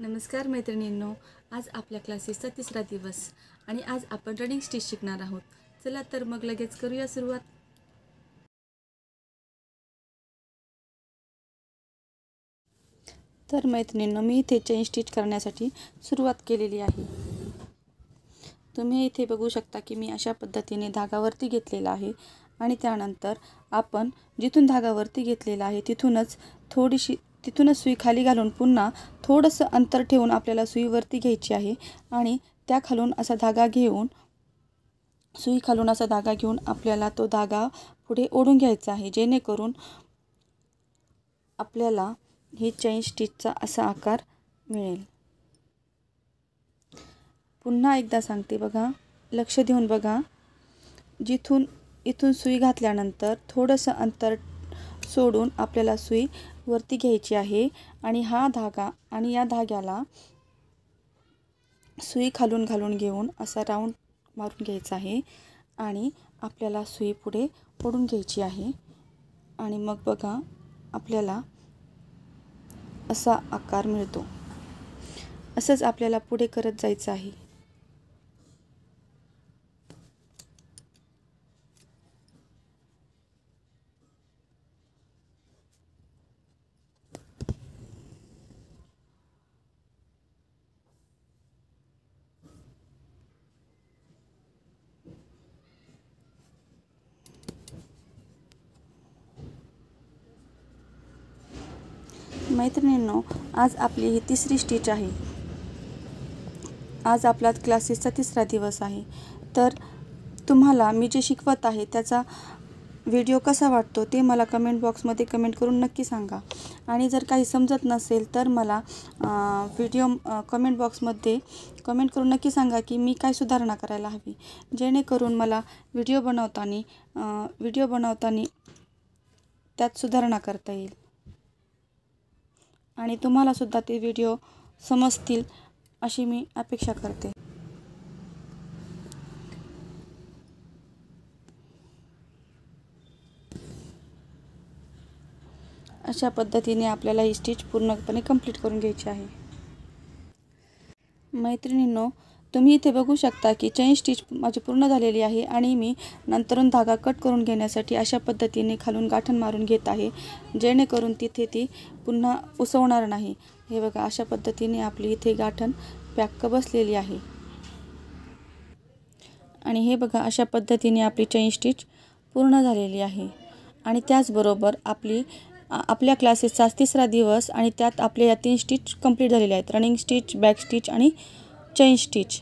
नमस्कार मैत्रिणींनो, आज आपल्या क्लासेसचा तिसरा दिवस आणि आज आपण रनिंग स्टिच शिकणार आहोत। चला तर मग लगेच करूया सुरुवात। तर मैत्रिणींनो, मी इथे चेन स्टिच करण्यासाठी सुरुवात केलेली आहे। तुम्ही इथे बघू शकता की मी अशा पद्धतीने धागा वरती घेतलेला आहे आणि त्यानंतर आपण जिथून धागा वरती घेतलेला आहे तिथूनच सुई खाली घालून पुन्हा थोडंसं अंतर ठेवून आपल्याला सुई वरती घ्यायची आहे आणि त्या खालून असा धागा घेऊन सुई खालून असा धागा घेऊन आपल्याला तो धागा पुढे ओढून घ्यायचा आहे, जेणेकरून आपल्याला ही चेन स्टिचचा असा आकार मिळेल। पुन्हा एकदा सांगते बघा, लक्ष देऊन बघा। इथून सुई घातल्यानंतर थोडंसं अंतर सोडून आपल्याला सुई वरती घ्यायची आहे आणि हा धागा आणि या धाग्याला सुई खालून घालून घेऊन असा राऊंड मारून घ्यायचा आहे आणि आपल्याला सुई पुढे ओढून घ्यायची आहे आणि मग बघा आपल्याला असा आकार मिळतो। असंच आपल्याला पुढे करत जायचं आहे। मैत्रिणींनो, आज आपली ही तिसरी स्टिच आहे। आज आपला क्लासेसचा तिसरा दिवस आहे। तर तुम्हाला मी जे शिकवत आहे त्याचा व्हिडिओ कसा वाटतो ते मला कमेंट बॉक्समध्ये कमेंट करून नक्की सांगा आणि जर काही समजत नसेल तर मला कमेंट बॉक्समध्ये कमेंट करून नक्की सांगा की मी काय सुधारणा करायला हवी, जेणेकरून मला व्हिडिओ बनवताना त्यात सुधारणा करता येईल आणि तुम्हाला सुद्धा ते व्हिडिओ समजतील अशी मी अपेक्षा करते। अशा पद्धतीने आपल्याला ही स्टिच पूर्णपणे कंप्लीट करून घ्यायची आहे। मैत्रिणींनो, तुम्ही इथे बघू शकता की चेन स्टिच माझी पूर्ण झालेली आहे आणि मी नंतरून धागा कट करून घेण्यासाठी अशा पद्धतीने खालून गाठण मारून घेत आहे, जेणेकरून ती पुन्हा उसवणार नाही। हे बघा, अशा पद्धतीने आपली इथे गाठण पॅक बसलेली आहे आणि हे बघा, अशा पद्धतीने आपली चेन स्टिच पूर्ण झालेली आहे आणि त्याचबरोबर आपल्या क्लासेसचा तिसरा दिवस आणि त्यात आपल्या या 3 स्टिच कंप्लीट झालेल्या आहेत, रनिंग स्टिच, बॅक स्टिच आणि चेन स्टिच।